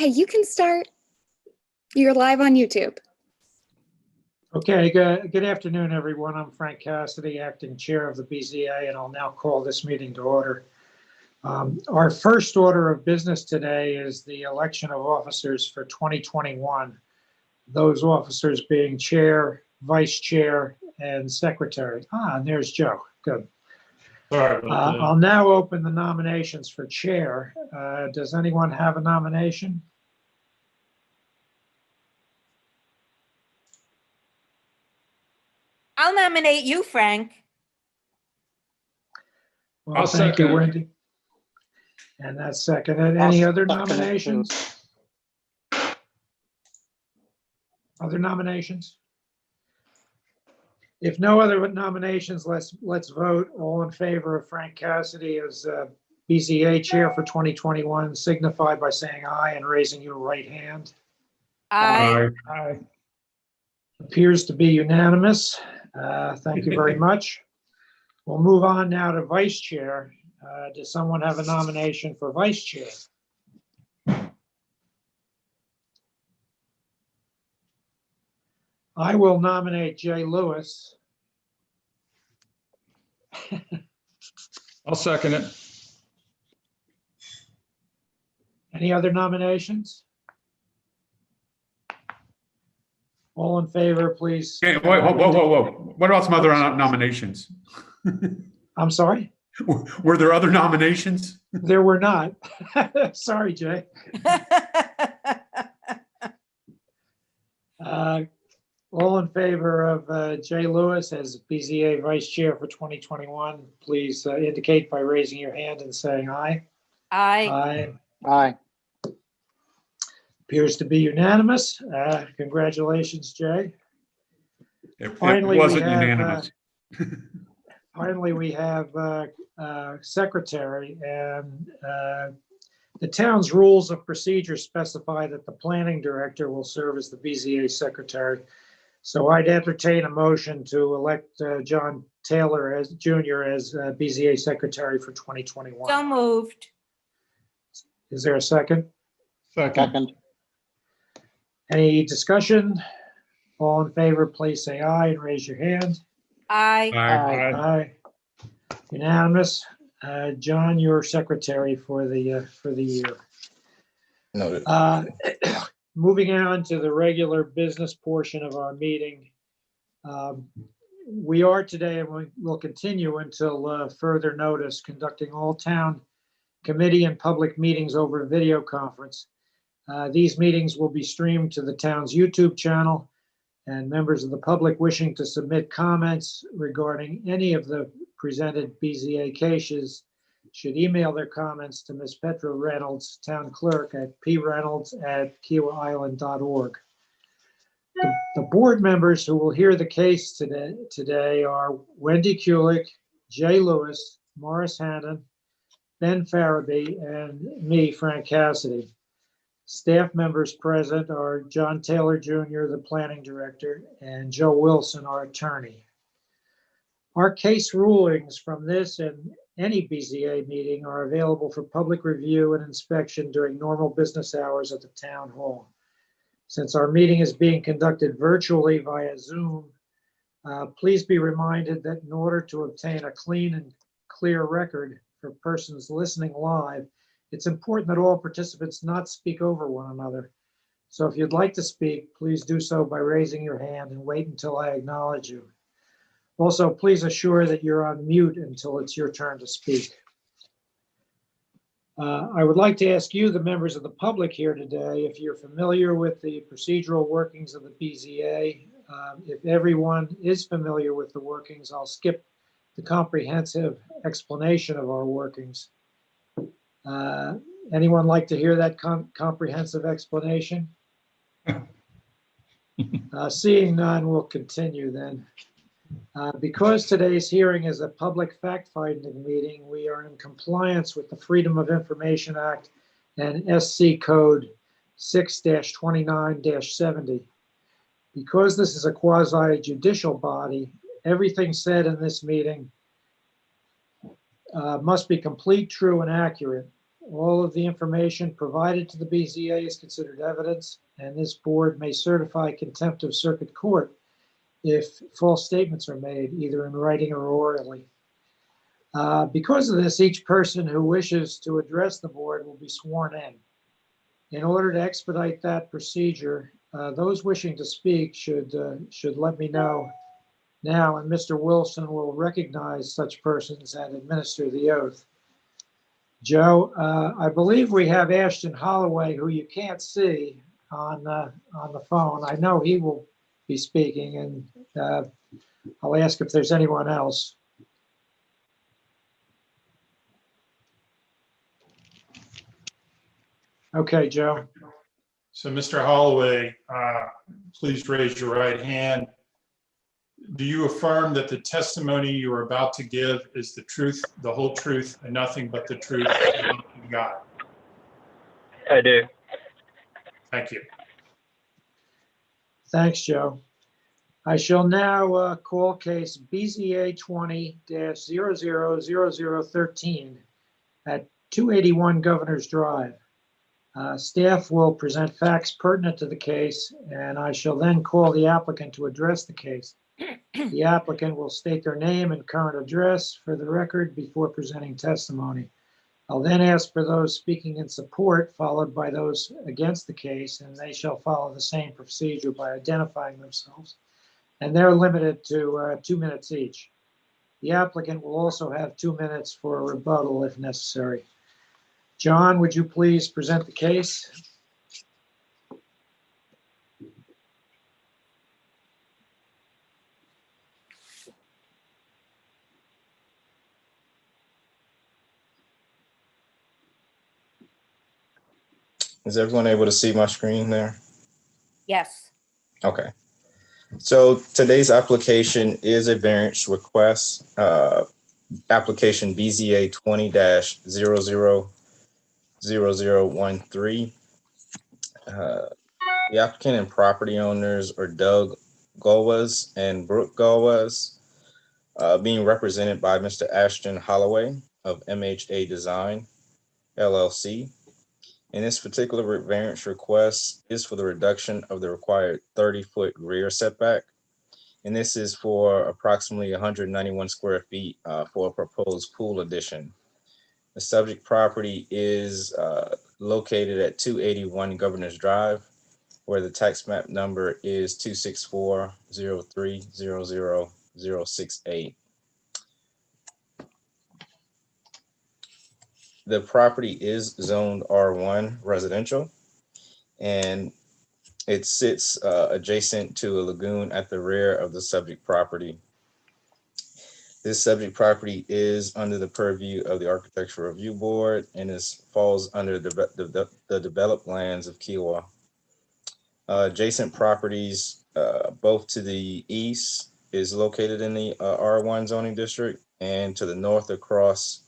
Okay, you can start. You're live on YouTube. Okay, good afternoon, everyone. I'm Frank Cassidy, acting chair of the BZA, and I'll now call this meeting to order. Our first order of business today is the election of officers for 2021. Those officers being chair, vice chair, and secretary. And there's Joe. Good. Sorry about that. I'll now open the nominations for chair. Does anyone have a nomination? I'll nominate you, Frank. Well, I'll thank you, second it. Wendy. And that's seconded. Any other nominations? Other nominations? If no other nominations, let's vote. All in favor of Frank Cassidy as BZA chair for 2021, signify by saying aye and raising your right hand. Aye. Aye. Appears to be unanimous. Thank you very much. We'll move on now to vice chair. Does someone have a nomination for vice chair? I will nominate Jay Lewis. I'll second it. Any other nominations? All in favor, please. Okay, whoa. What about some other nominations? I'm sorry? Were there other nominations? There were not. Sorry, Jay. All in favor of Jay Lewis as BZA Vice Chair for 2021, please indicate by raising your hand and saying aye. Aye. Aye. Appears to be unanimous. Congratulations, Jay. It Finally, wasn't unanimous. Finally, we have secretary, and the town's rules of procedure specify that the planning director will serve as the BZA secretary. So I'd entertain a motion to elect John Taylor as Jr. as BZA secretary for 2021. So moved. Is there a second? Second. Any discussion? All in favor, please say aye and raise your hand. Aye. Aye. Unanimous. John, you're secretary for the year. Noted. Moving on to the regular business portion of our meeting. We are today, and we will continue until further notice, conducting all town committee and public meetings over video conference. These meetings will be streamed to the town's YouTube channel, and members of the public wishing to submit comments regarding any of the presented BZA cases should email their comments to Ms. Petra Reynolds, town clerk, at preynolds@kiwaisland.org. The board members who will hear the case today are Wendy Kulik, Jay Lewis, Morris Hannon, Ben Farabee, and me, Frank Cassidy. Staff members present are John Taylor Jr., the planning director, and Joe Wilson, our attorney. Our case rulings from this and any BZA meeting are available for public review and inspection during normal business hours at the town hall. Since our meeting is being conducted virtually via Zoom, please be reminded that in order to obtain a clean and clear record for persons listening live, it's important that all participants not speak over one another. So if you'd like to speak, please do so by raising your hand and wait until I acknowledge you. Also, please assure that you're on mute until it's your turn to speak. I would like to ask you, the members of the public here today, if you're familiar with the procedural workings of the BZA. If everyone is familiar with the workings, I'll skip the comprehensive explanation of our workings. Anyone like to hear that comprehensive explanation? Seeing none, we'll continue then. Because today's hearing is a public fact-finding meeting, we are in compliance with the Freedom of Information Act and SC Code 6-29-70. Because this is a quasi-judicial body, everything said in this meeting must be complete, true, and accurate. All of the information provided to the BZA is considered evidence, and this board may certify contempt of circuit court if false statements are made, either in writing or orally. Because of this, each person who wishes to address the board will be sworn in. In order to expedite that procedure, those wishing to speak should let me know now, and Mr. Wilson will recognize such persons and administer the oath. Joe, I believe we have Ashton Holloway, who you can't see on the phone. I know he will be speaking, and I'll ask if there's anyone else. Okay, Joe. So Mr. Holloway, please raise your right hand. Do you affirm that the testimony you are about to give is the truth, the whole truth, and nothing but the truth? You got it. I do. Thank you. Thanks, Joe. I shall now call case BZA 20-000013 at 281 Governor's Drive. Staff will present facts pertinent to the case, and I shall then call the applicant to address the case. The applicant will state their name and current address for the record before presenting testimony. I'll then ask for those speaking in support, followed by those against the case, and they shall follow the same procedure by identifying themselves. And they're limited to 2 minutes each. The applicant will also have 2 minutes for a rebuttal if necessary. John, would you please present the case? Is everyone able to see my screen there? Yes. Okay. So today's application is a variance request, application BZA 20-000013. The applicant and property owners are Doug Galwas and Brooke Galwas, being represented by Mr. Ashton Holloway of MHA Design, LLC. And this particular variance request is for the reduction of the required 30-foot rear setback. And this is for approximately 191 square feet for a proposed pool addition. The subject property is located at 281 Governor's Drive, where the tax map number is 264-03-00068. The property is zoned R1 residential, and it sits adjacent to a lagoon at the rear of the subject property. This subject property is under the purview of the Architectural Review Board and falls under the developed lands of Kiowa. Adjacent properties, both to the east is located in the R1 zoning district, and to the north across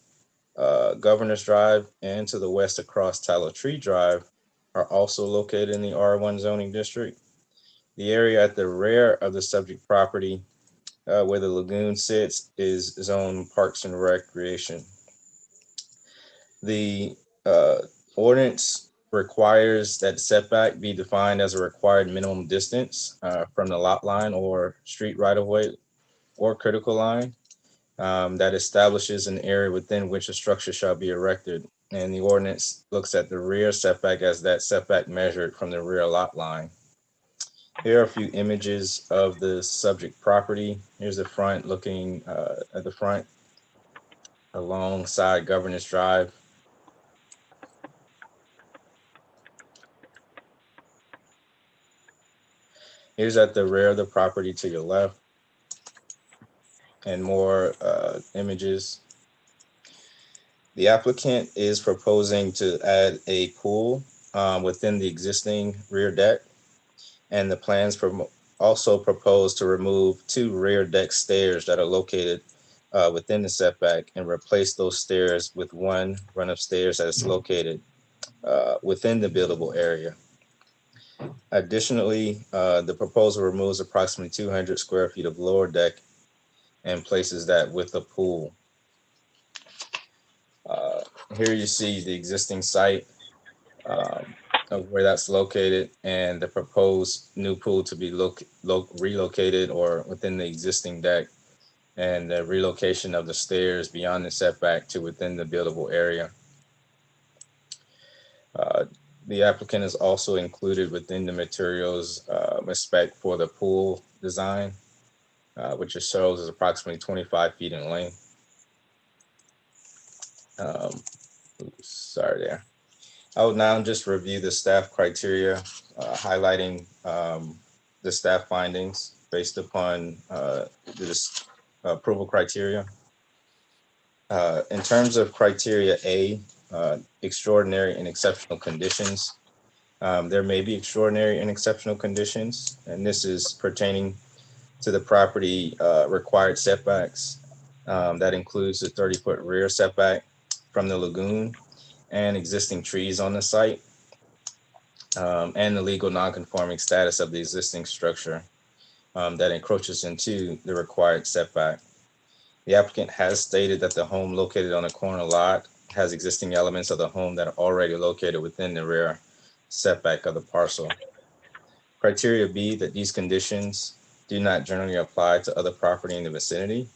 Governor's Drive and to the west across Tallow Tree Drive are also located in the R1 zoning district. The area at the rear of the subject property where the lagoon sits is zoned Parks and Recreation. The ordinance requires that setback be defined as a required minimum distance from the lot line or street right-of-way or critical line. That establishes an area within which a structure shall be erected. And the ordinance looks at the rear setback as that setback measured from the rear lot line. Here are a few images of the subject property. Here's the front, looking at the front alongside Governor's Drive. Here's at the rear of the property to your left, and more images. The applicant is proposing to add a pool within the existing rear deck, and the plans also propose to remove 2 rear deck stairs that are located within the setback and replace those stairs with 1 run of stairs that is located within the buildable area. Additionally, the proposal removes approximately 200 square feet of lower deck and places that with a pool. Here you see the existing site of where that's located and the proposed new pool to be relocated or within the existing deck, and the relocation of the stairs beyond the setback to within the buildable area. The applicant is also included within the materials a spec for the pool design, which it shows is approximately 25 feet in length. Sorry there. I will now just review the staff criteria, highlighting the staff findings based upon this approval criteria. In terms of criteria A, extraordinary and exceptional conditions. There may be extraordinary and exceptional conditions, and this is pertaining to the property required setbacks. That includes the 30-foot rear setback from the lagoon and existing trees on the site, and the legal non-conforming status of the existing structure that encroaches into the required setback. The applicant has stated that the home located on a corner lot has existing elements of the home that are already located within the rear setback of the parcel. Criteria B, that these conditions do not generally apply to other property in the vicinity.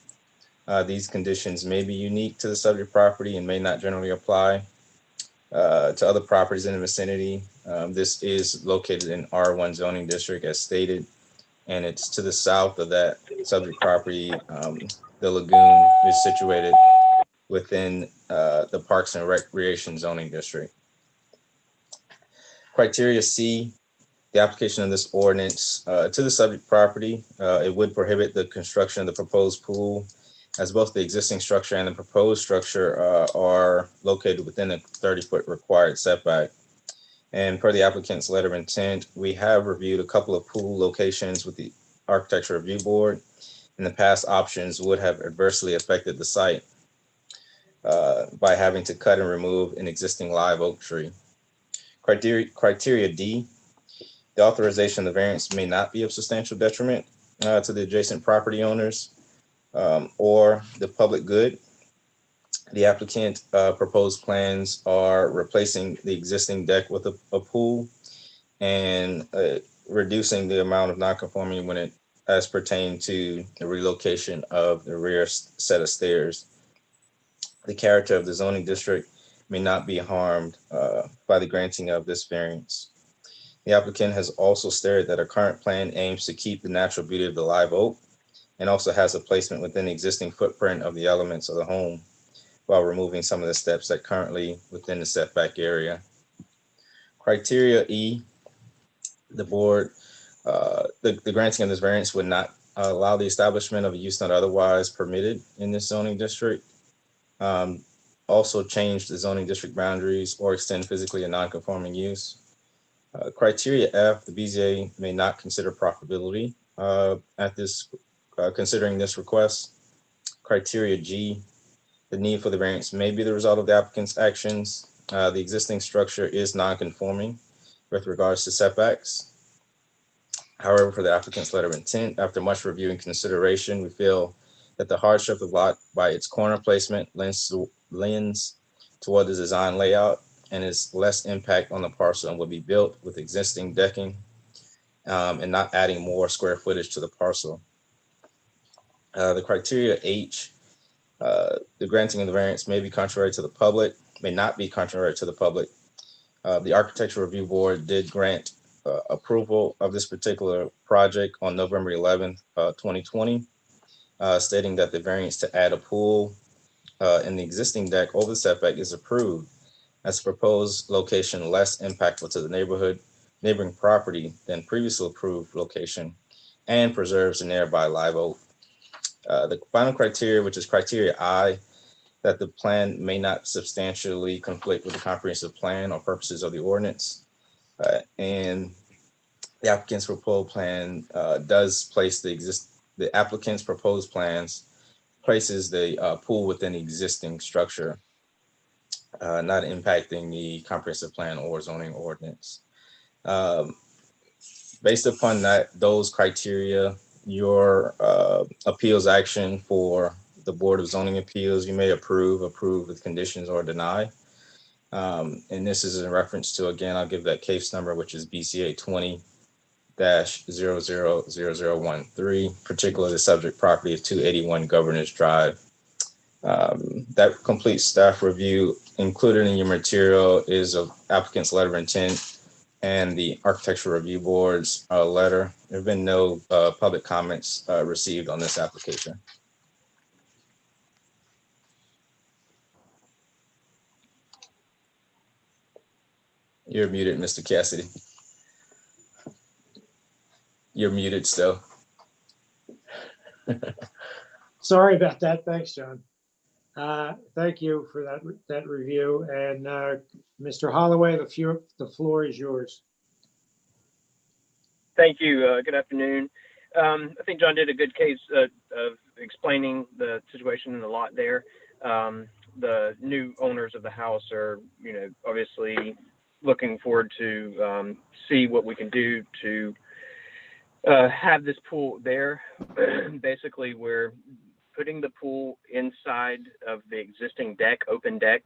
These conditions may be unique to the subject property and may not generally apply to other properties in the vicinity. This is located in R1 zoning district as stated, and it's to the south of that subject property. The lagoon is situated within the Parks and Recreation zoning district. Criteria C, the application of this ordinance to the subject property, it would prohibit the construction of the proposed pool, as both the existing structure and the proposed structure are located within the 30-foot required setback. And per the applicant's letter of intent, we have reviewed a couple of pool locations with the Architecture Review Board. In the past, options would have adversely affected the site by having to cut and remove an existing live oak tree. Criteria D, the authorization of the variance may not be of substantial detriment to the adjacent property owners or the public good. The applicant proposed plans are replacing the existing deck with a pool and reducing the amount of non-conforming when it as pertain to the relocation of the rear set of stairs. The character of the zoning district may not be harmed by the granting of this variance. The applicant has also stated that a current plan aims to keep the natural beauty of the live oak and also has a placement within the existing footprint of the elements of the home while removing some of the steps that currently within the setback area. Criteria E, the board, the granting of this variance would not allow the establishment of a use not otherwise permitted in this zoning district. Also change the zoning district boundaries or extend physically a non-conforming use. Criteria F, the BZA may not consider profitability at this, considering this request. Criteria G, the need for the variance may be the result of the applicant's actions. The existing structure is non-conforming with regards to setbacks. However, for the applicant's letter of intent, after much review and consideration, we feel that the hardship of the lot by its corner placement lends toward the design layout and is less impact on the parcel and will be built with existing decking and not adding more square footage to the parcel. The criteria H, the granting of the variance may be contrary to the public, may not be contrary to the public. The Architecture Review Board did grant approval of this particular project on November 11th, 2020, stating that the variance to add a pool in the existing deck over the setback is approved as a proposed location less impactful to the neighboring property than previously approved location and preserves the nearby live oak. The final criteria, which is criteria I, that the plan may not substantially conflict with the comprehensive plan or purposes of the ordinance. And the applicant's proposed plan does place the applicant's proposed plans places the pool within the existing structure, not impacting the comprehensive plan or zoning ordinance. Based upon those criteria, your appeals action for the Board of Zoning Appeals, you may approve with conditions or deny. And this is in reference to, again, I'll give that case number, which is BCA 20-000013, particularly the subject property of 281 Governors Drive. That complete staff review included in your material is of applicant's letter of intent and the Architectural Review Board's letter. There have been no public comments received on this application. You're muted, Mr. Cassidy. You're muted still. Sorry about that. Thanks, John. Thank you for that review. And Mr. Holloway, the floor is yours. Thank you. Good afternoon. I think John did a good case of explaining the situation in the lot there. The new owners of the house are, obviously looking forward to see what we can do to have this pool there. Basically, we're putting the pool inside of the existing deck, open deck.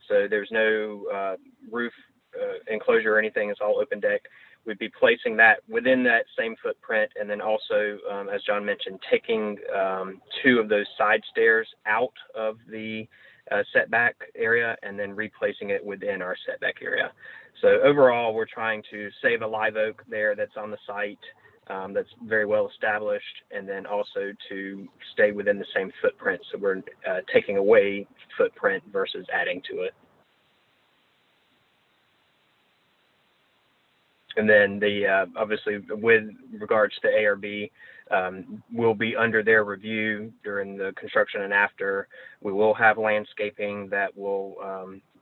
So there's no roof enclosure or anything. It's all open deck. We'd be placing that within that same footprint. And then also, as John mentioned, taking 2 of those side stairs out of the setback area and then replacing it within our setback area. So overall, we're trying to save a live oak there that's on the site. That's very well established, and then also to stay within the same footprint. So we're taking away footprint versus adding to it. And then the obviously with regards to ARB, will be under their review during the construction and after. We will have landscaping that will,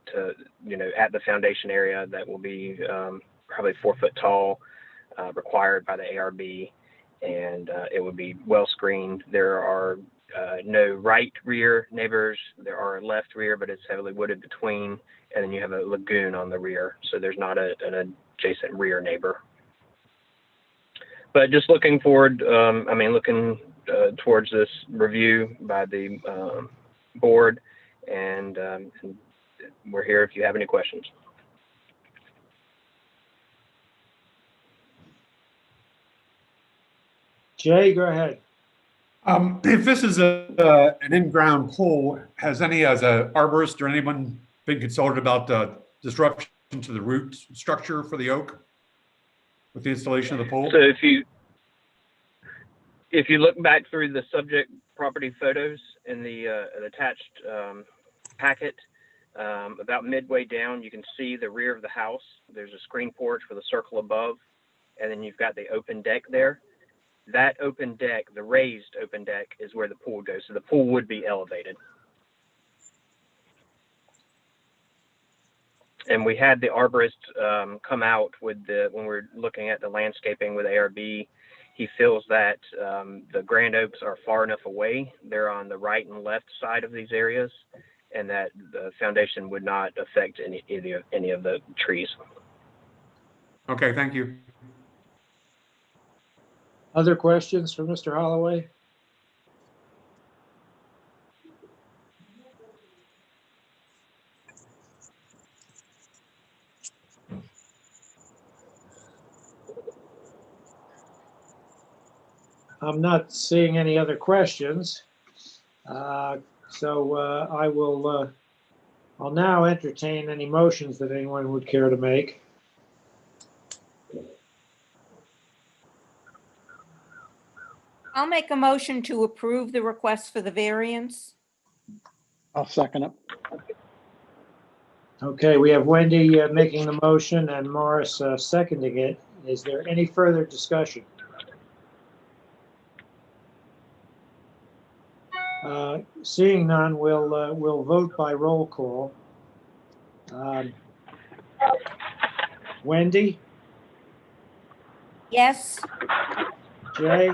at the foundation area that will be probably 4 foot tall. Required by the ARB, and it would be well screened. There are no right rear neighbors. There are left rear, but it's heavily wooded between, and then you have a lagoon on the rear, so there's not an adjacent rear neighbor. But just looking forward, looking towards this review by the board, and we're here if you have any questions. Jay, go ahead. If this is an in-ground pool, has any, as an arborist or anyone, been consulted about the disruption to the root structure for the oak with the installation of the pool? So if you look back through the subject property photos in the attached packet, about midway down, you can see the rear of the house. There's a screen porch with a circle above, and then you've got the open deck there. That open deck, the raised open deck, is where the pool goes. So the pool would be elevated. And we had the arborist come out with when we're looking at the landscaping with ARB, he feels that the grand oaks are far enough away. They're on the right and left side of these areas, and that the foundation would not affect any of the trees. Okay, thank you. Other questions for Mr. Holloway? I'm not seeing any other questions. I'll now entertain any motions that anyone would care to make. I'll make a motion to approve the request for the variance. I'll second it. Okay, we have Wendy making the motion and Morris seconding it. Is there any further discussion? Seeing none, we'll vote by roll call. Wendy, Yes. Jay,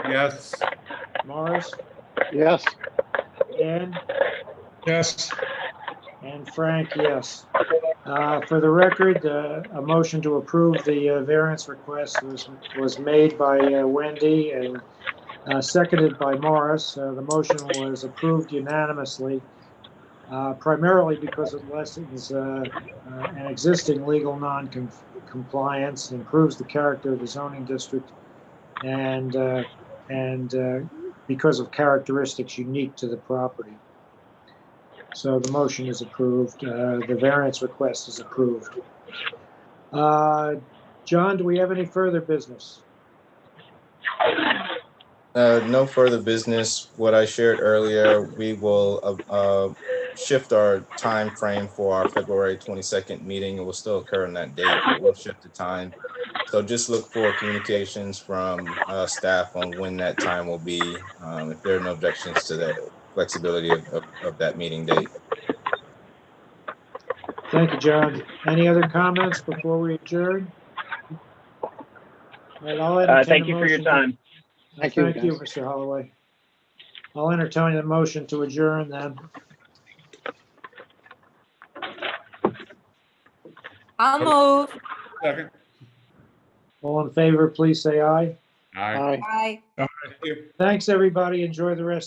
Yes. Morris, Yes. Dan, Yes. and Frank, yes. For the record, a motion to approve the variance request was made by Wendy and seconded by Morris. The motion was approved unanimously. primarily because it lessens an existing legal non-compliance, improves the character of the zoning district, and because of characteristics unique to the property. So the motion is approved. The variance request is approved. John, do we have any further business? No further business. What I shared earlier, we will shift our time frame for our February 22nd meeting. It will still occur on that date, but we'll shift the time. So just look for communications from staff on when that time will be, if there are no objections to the flexibility of that meeting date. Thank you, John. Any other comments before we adjourn? All right, I'll entertain Thank a you for your motion. time. Thank you, Thank you, guys. Mr. Holloway. I'll entertain a motion to adjourn then. I'll move. Second. All in favor, please say aye. Aye. Aye. Aye. Thank you. Thanks, everybody. Enjoy the rest